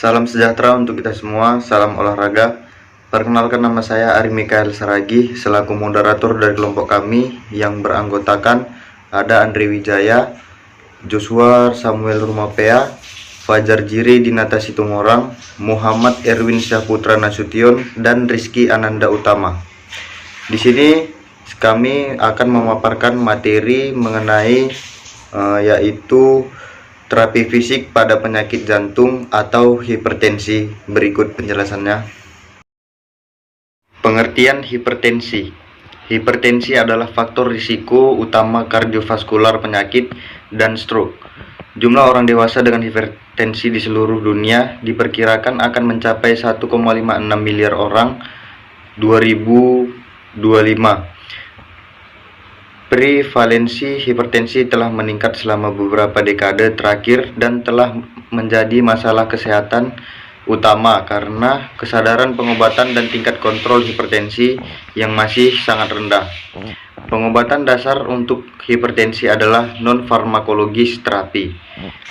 Salam sejahtera untuk kita semua, salam olahraga. Perkenalkan, nama saya Ari Mikael Saragi selaku moderator dari kelompok kami yang beranggotakan ada Andre Wijaya, Joshua Samuel Rumapea, Fajar Jiri Dinata Situmorang, Muhammad Erwin Syahputra Nasution, dan Rizky Ananda Utama. Di sini kami akan memaparkan materi mengenai yaitu terapi fisik pada penyakit jantung atau hipertensi. Berikut penjelasannya. Pengertian hipertensi. Hipertensi adalah faktor risiko utama kardiovaskular penyakit dan stroke. Jumlah orang dewasa dengan hipertensi di seluruh dunia diperkirakan akan mencapai 1,56 miliar orang 2025. Prevalensi hipertensi telah meningkat selama beberapa dekade terakhir dan telah menjadi masalah kesehatan utama karena kesadaran pengobatan dan tingkat kontrol hipertensi yang masih sangat rendah. Pengobatan dasar untuk hipertensi adalah non-farmakologis terapi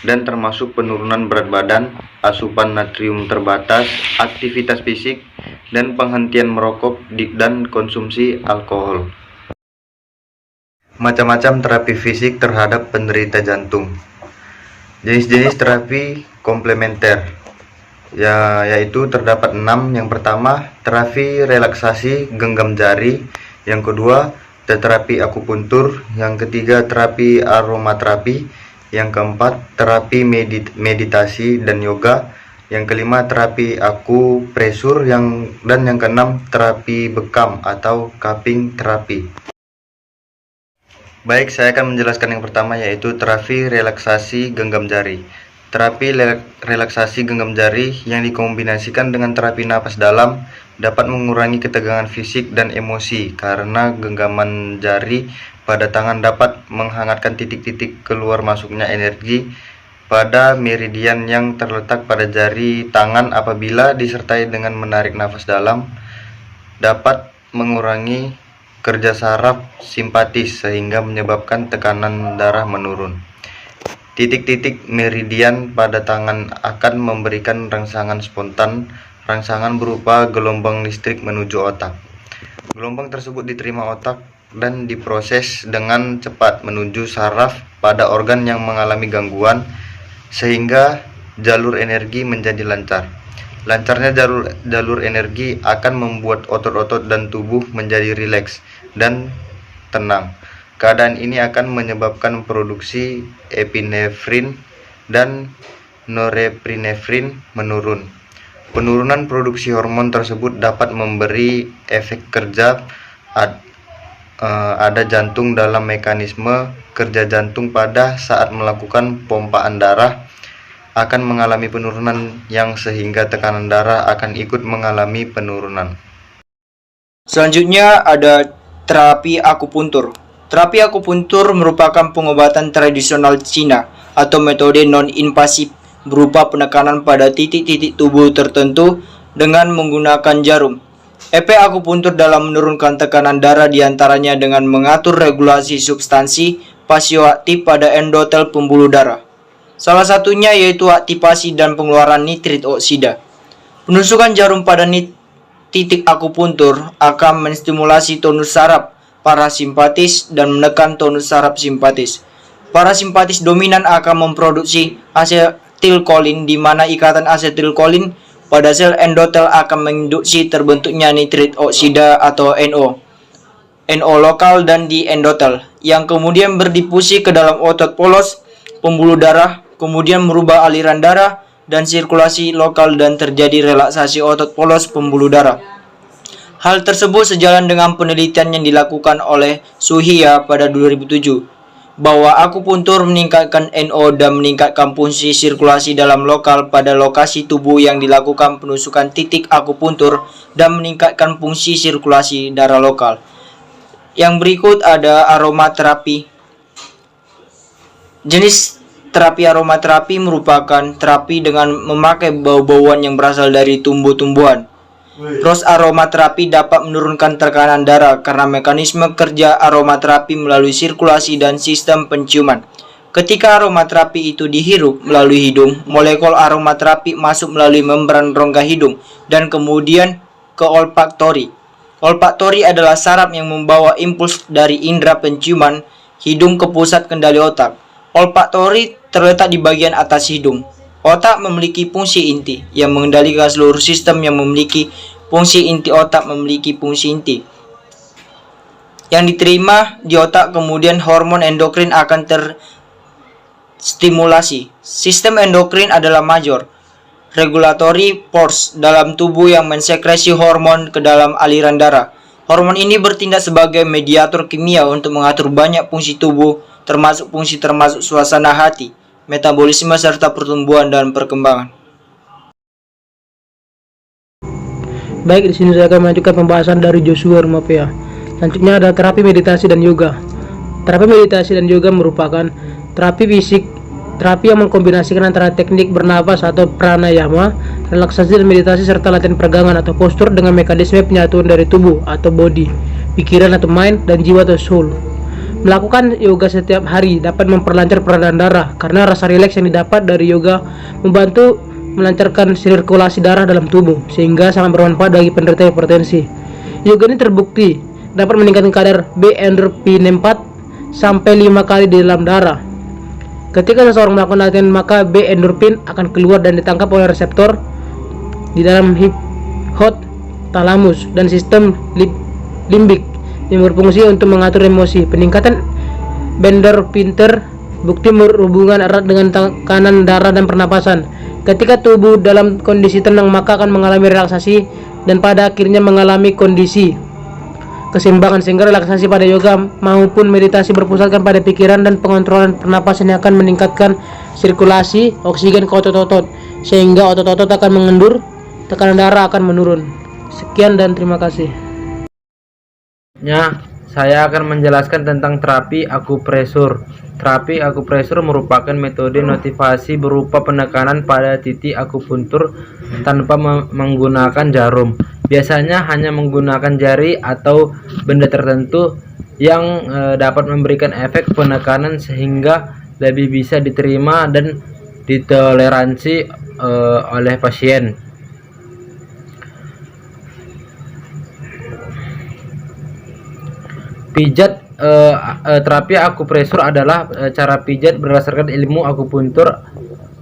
dan termasuk penurunan berat badan, asupan natrium terbatas, aktivitas fisik, dan penghentian merokok dan konsumsi alkohol. Macam-macam terapi fisik terhadap penderita jantung. Jenis-jenis terapi komplementer yaitu terdapat 6. Yang pertama, terapi relaksasi genggam jari. Yang kedua, terapi akupuntur. Yang ketiga, terapi aromaterapi. Yang keempat, terapi meditasi dan yoga. Yang kelima, terapi akupresur. Dan yang keenam, terapi bekam atau cupping terapi. Baik, saya akan menjelaskan yang pertama, yaitu terapi relaksasi genggam jari. Terapi relaksasi genggam jari yang dikombinasikan dengan terapi napas dalam dapat mengurangi ketegangan fisik dan emosi karena genggaman jari pada tangan dapat menghangatkan titik-titik keluar masuknya energi pada meridian yang terletak pada jari tangan. Apabila disertai dengan menarik nafas dalam, dapat mengurangi kerja saraf simpatis sehingga menyebabkan tekanan darah menurun. Titik-titik meridian pada tangan akan memberikan rangsangan spontan. Rangsangan berupa gelombang listrik menuju otak. Gelombang tersebut diterima otak dan diproses dengan cepat menuju saraf pada organ yang mengalami gangguan sehingga jalur energi menjadi lancar. Lancarnya jalur energi akan membuat otot-otot dan tubuh menjadi rileks dan tenang. Keadaan ini akan menyebabkan produksi epinefrin dan norepinefrin menurun. Penurunan produksi hormon tersebut dapat memberi efek kerja ada jantung dalam mekanisme kerja jantung pada saat melakukan pompaan darah akan mengalami penurunan yang sehingga tekanan darah akan ikut mengalami penurunan. Selanjutnya ada terapi akupuntur. Terapi akupuntur merupakan pengobatan tradisional Cina atau metode non-invasif berupa penekanan pada titik-titik tubuh tertentu dengan menggunakan jarum. Efek akupuntur dalam menurunkan tekanan darah diantaranya dengan mengatur regulasi substansi vasoaktif pada endotel pembuluh darah. Salah satunya yaitu aktivasi dan pengeluaran nitrit oksida. Penusukan jarum pada titik akupuntur akan menstimulasi tonus saraf parasimpatis dan menekan tonus saraf simpatis. Parasimpatis dominan akan memproduksi asetilkolin, di mana ikatan asetilkolin pada sel endotel akan menginduksi terbentuknya nitrit oksida atau NO lokal dan di endotel, yang kemudian berdifusi ke dalam otot polos pembuluh darah, kemudian merubah aliran darah dan sirkulasi lokal dan terjadi relaksasi otot polos pembuluh darah. Hal tersebut sejalan dengan penelitian yang dilakukan oleh Suhia pada 2007 bahwa akupuntur meningkatkan NO dan meningkatkan fungsi sirkulasi dalam lokal pada lokasi tubuh yang dilakukan penusukan titik akupuntur dan meningkatkan fungsi sirkulasi darah lokal. Yang berikut ada aromaterapi. Jenis terapi aromaterapi merupakan terapi dengan memakai bau-bauan yang berasal dari tumbuh-tumbuhan. Rose aromaterapi dapat menurunkan tekanan darah karena mekanisme kerja aromaterapi melalui sirkulasi dan sistem penciuman. Ketika aromaterapi itu dihirup melalui hidung, molekul aromaterapi masuk melalui membran rongga hidung dan kemudian ke olfaktori. Olfaktori adalah saraf yang membawa impuls dari indera penciuman hidung ke pusat kendali otak. Olfaktori terletak di bagian atas hidung. Otak memiliki fungsi inti yang mengendalikan seluruh sistem yang memiliki fungsi inti. Otak memiliki fungsi inti yang diterima di otak, kemudian hormon endokrin akan terstimulasi. Sistem endokrin adalah major regulatory force dalam tubuh yang mensekresi hormon ke dalam aliran darah. Hormon ini bertindak sebagai mediator kimia untuk mengatur banyak fungsi tubuh, termasuk suasana hati, metabolisme, serta pertumbuhan dan perkembangan. Baik, di sini saya akan melanjutkan pembahasan dari Joshua Rumapea. Selanjutnya ada terapi meditasi dan yoga. Terapi meditasi dan yoga merupakan terapi fisik, terapi yang mengkombinasikan antara teknik bernafas atau pranayama, relaksasi dan meditasi, serta latihan peregangan atau postur dengan mekanisme penyatuan dari tubuh atau body, pikiran atau mind, dan jiwa atau soul. Melakukan yoga setiap hari dapat memperlancar peredaran darah karena rasa rileks yang didapat dari yoga membantu melancarkan sirkulasi darah dalam tubuh sehingga sangat bermanfaat bagi penderita hipertensi. Yoga ini terbukti dapat meningkatkan kadar B-endorphin 4 sampai 5 kali di dalam darah. Ketika seseorang melakukan latihan, maka B-endorphin akan keluar dan ditangkap oleh reseptor di dalam hipotalamus dan sistem limbik yang berfungsi untuk mengatur emosi. Peningkatan B-endorphin terbukti berhubungan erat dengan tekanan darah dan pernapasan. Ketika tubuh dalam kondisi tenang, maka akan mengalami relaksasi dan pada akhirnya mengalami kondisi keseimbangan, sehingga relaksasi pada yoga maupun meditasi berpusatkan pada pikiran dan pengontrolan pernapasan yang akan meningkatkan sirkulasi oksigen ke otot-otot sehingga otot-otot akan mengendur, tekanan darah akan menurun. Sekian dan terima kasih. Saya akan menjelaskan tentang terapi akupresur. Terapi akupresur merupakan metode motivasi berupa penekanan pada titik akupuntur tanpa menggunakan jarum. Biasanya hanya menggunakan jari atau benda tertentu yang dapat memberikan efek penekanan sehingga lebih bisa diterima dan ditoleransi oleh pasien. Pijat. Terapi akupresur adalah cara pijat berdasarkan ilmu akupuntur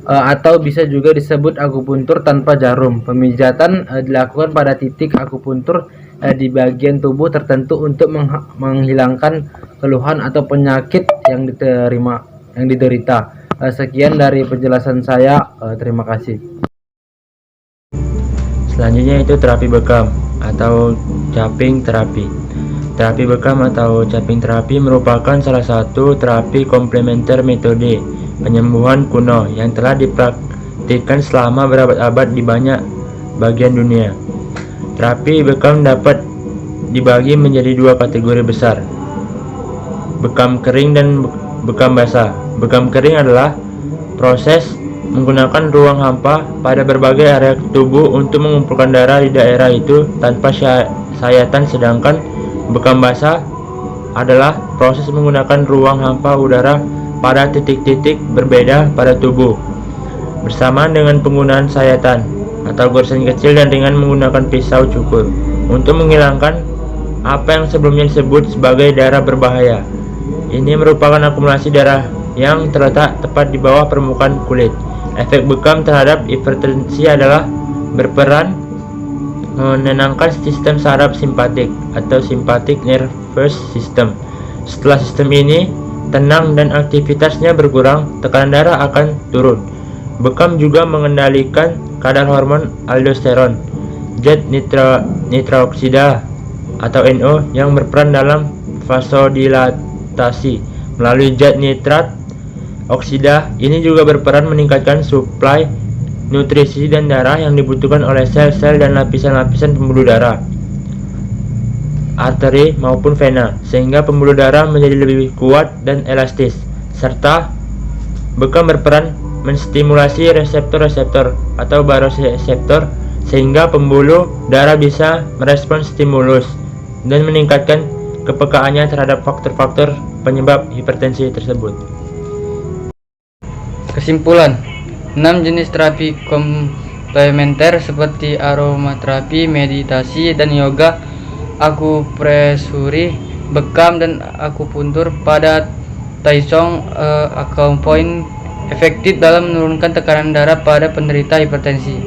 atau bisa juga disebut akupuntur tanpa jarum. Pemijatan dilakukan pada titik akupuntur di bagian tubuh tertentu untuk menghilangkan keluhan atau penyakit yang diderita. Sekian dari penjelasan saya. Terima kasih. Selanjutnya itu terapi bekam atau cupping terapi. Terapi bekam atau cupping terapi merupakan salah satu terapi komplementer metode penyembuhan kuno yang telah dipraktikkan selama berabad-abad di banyak bagian dunia. Terapi bekam dapat dibagi menjadi dua kategori besar, bekam kering dan bekam basah. Bekam kering adalah proses menggunakan ruang hampa pada berbagai area tubuh untuk mengumpulkan darah di daerah itu tanpa sayatan, sedangkan bekam basah adalah proses menggunakan ruang hampa udara pada titik-titik berbeda pada tubuh bersamaan dengan penggunaan sayatan atau goresan kecil dan dengan menggunakan pisau cukur untuk menghilangkan apa yang sebelumnya disebut sebagai darah berbahaya. Ini merupakan akumulasi darah yang terletak tepat di bawah permukaan kulit. Efek bekam terhadap hipertensi adalah berperan menenangkan sistem saraf simpatik atau sympathetic nervous system. Setelah sistem ini tenang dan aktivitasnya berkurang, tekanan darah akan turun. Bekam juga mengendalikan kadar hormon aldosteron, zat nitrooksida atau NO yang berperan dalam vasodilatasi. Melalui zat nitrat oksida ini juga berperan meningkatkan suplai nutrisi dan darah yang dibutuhkan oleh sel-sel dan lapisan-lapisan pembuluh darah, arteri maupun vena, sehingga pembuluh darah menjadi lebih kuat dan elastis. Serta bekam berperan menstimulasi reseptor-reseptor atau baroseptor sehingga pembuluh darah bisa merespons stimulus dan meningkatkan kepekaannya terhadap faktor-faktor penyebab hipertensi tersebut. Kesimpulan, 6 jenis terapi komplementer seperti aromaterapi, meditasi, dan yoga, akupresuri, bekam, dan akupuntur pada Taisong acupoint efektif dalam menurunkan tekanan darah pada penderita hipertensi.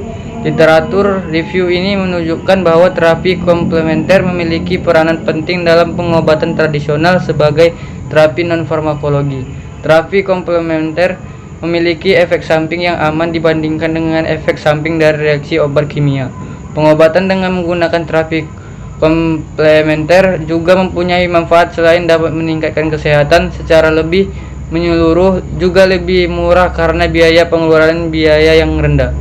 Literatur review ini menunjukkan bahwa terapi komplementer memiliki peranan penting dalam pengobatan tradisional sebagai terapi non-farmakologi. Terapi komplementer memiliki efek samping yang aman dibandingkan dengan efek samping dari reaksi obat kimia. Pengobatan dengan menggunakan terapi komplementer juga mempunyai manfaat selain dapat meningkatkan kesehatan secara lebih menyeluruh, juga lebih murah karena biaya pengeluaran yang rendah.